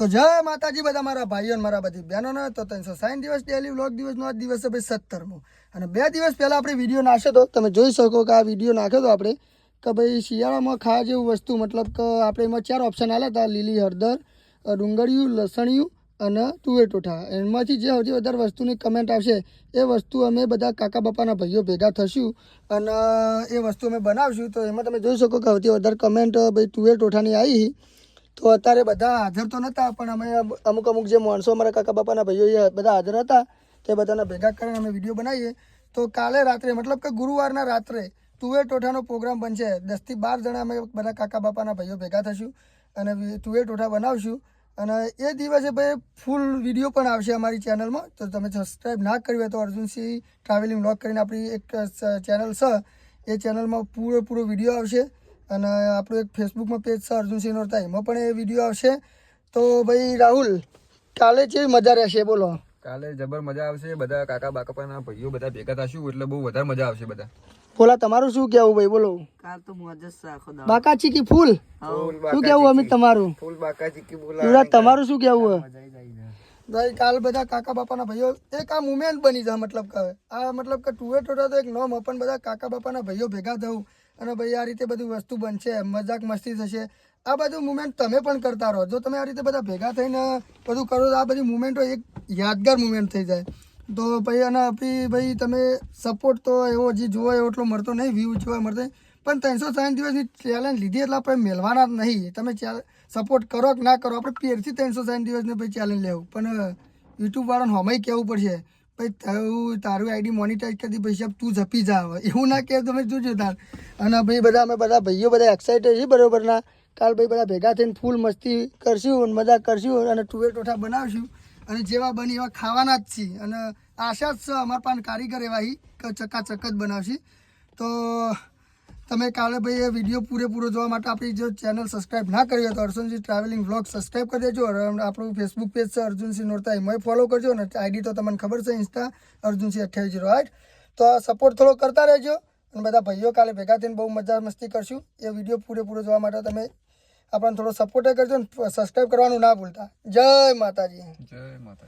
તો જય માતાજી બધા મારા ભાઈઓ અને મારા બધી બહેનોને. તો 360 દિવસ ડેલી વ્લોગ દિવસનો આ દિવસ છે ભાઈ 17મો. અને 2 દિવસ પહેલાં આપણે વિડીયો નાખ્યો તો તમે જોઈ શકો કે આ વિડીયો નાખ્યો તો આપણે કે ભાઈ શિયાળામાં ખાવા જેવું વસ્તુ, મતલબ કે આપણે એમાં 4 ઓપ્શન આપ્યા હતા: લીલી હળદર, ડુંગળીયું, લસણિયું અને તુવેર ટોઠા. એમાંથી જે સૌથી વધારે વસ્તુની કમેન્ટ આવશે એ વસ્તુ અમે બધા કાકા બાપાના ભાઈઓ ભેગા થશું અને એ વસ્તુ અમે બનાવશું. તો એમાં તમે જોઈ શકો કે સૌથી વધારે કમેન્ટ ભાઈ તુવેર ટોઠાની આવી. તો અત્યારે બધા હાજર તો નહોતા, પણ અમે અમુક જે માણસો અમારા કાકા બાપાના ભાઈઓ એ બધા હાજર હતા, તે બધાને ભેગા કરીને અમે વિડીયો બનાવીએ. તો કાલે રાત્રે, મતલબ કે ગુરુવારના રાત્રે તુવેર ટોઠાનો પ્રોગ્રામ બનશે. 10 થી 12 જણા અમે બધા કાકા બાપાના ભાઈઓ ભેગા થશું અને તુવેર ટોઠા બનાવશું. અને એ દિવસે ભાઈ ફૂલ વિડીયો પણ આવશે અમારી ચેનલમાં. તો તમે સબસ્ક્રાઈબ ના કરી હોય તો અર્જુનસિંહ ટ્રાવેલિંગ વ્લોગ કરીને આપણી એક ચેનલ છે, એ ચેનલમાં પૂરો વિડીયો આવશે. અને આપણું એક ફેસબુકમાં પેજ છે અર્જુનસિંહ નોરતા, એમાં પણ એ વિડીયો આવશે. તો ભાઈ રાહુલ, કાલે કેવી મજા રહેશે બોલો? કાલે જબર મજા આવશે. બધા કાકા બાકાના ભાઈઓ બધા ભેગા થશું એટલે બહુ વધારે મજા આવશે. બધા બોલા, તમારું શું કહેવું ભાઈ? બોલો. કાલ તો મોજ જ છે આખો દાડો. બાકા ચીકી ફૂલ શું કહેવું અમિત તમારું? ફૂલ બાકા ચીકી બોલા. યુવરાજ તમારું શું કહેવું? ભાઈ કાલ બધા કાકા બાપાના ભાઈઓ એક આ મુમેન્ટ બની જાય. મતલબ કે મતલબ કે તુવેર ટોઠા તો એક નોમ, પણ બધા કાકા બાપાના ભાઈઓ ભેગા થવું અને ભાઈ આ રીતે બધી વસ્તુ બનશે, મજાક મસ્તી થશે. આ બધું મુમેન્ટ તમે પણ કરતા રહો. જો તમે આ રીતે બધા ભેગા થઈને બધું કરો તો આ બધી મુમેન્ટો એક યાદગાર મુમેન્ટ થઈ જાય. તો ભાઈ અને આપણી ભાઈ તમે સપોર્ટ તો એવો હજી જોવા એવો એટલો મળતો નહીં, વ્યૂ જોવા મળતો, પણ 360 દિવસની ચેલેન્જ લીધી એટલે આપણે મેળવાના જ નહીં. તમે સપોર્ટ કરો કે ના કરો, આપણે પેરથી 360 દિવસને ભાઈ ચેલેન્જ લેવું. પણ યુટ્યુબવાળાને હમાઈ કહેવું પડશે ભાઈ તારું આઈડી મોનિટાઈઝ કરી પૈસા તું જપી જા. હવે એવું ના કહે, તમે જોજો તાર. અને ભાઈ બધા અમે બધા ભાઈઓ બધા એક્સાઇટેડ છીએ બરોબર ના. કાલ ભાઈ બધા ભેગા થઈને ફૂલ મસ્તી કરશું, મજા કરશું અને તુવેર ટોઠા બનાવશું. અને જેવા બની એવા ખાવાના જ છીએ. અને આશા જ છે અમારા પાસે કારીગર એવા કે ચકાચક જ બનાવશે. તો તમે કાલે ભાઈ એ વિડીયો પૂરેપૂરો જોવા માટે આપણી જો ચેનલ સબસ્ક્રાઈબ ના કરી હોય તો અર્જુનસિંહ ટ્રાવેલિંગ વ્લોગ સબસ્ક્રાઈબ કરી દેજો. આપણું ફેસબુક પેજ છે અર્જુનસિંહ નોરતા, એમાં ફોલો કરજો. અને આઈડી તો તમને ખબર છે, ઇન્સ્ટા અર્જુનસિંહ 2808. તો આ સપોર્ટ થોડો કરતા રહેજો. અને બધા ભાઈઓ કાલે ભેગા થઈને બહુ મજા મસ્તી કરશું. એ વિડીયો પૂરેપૂરો જોવા માટે તમે આપણને થોડો સપોર્ટ કરજો ને સબસ્ક્રાઈબ કરવાનું ના ભૂલતા. જય માતાજી. જય માતા.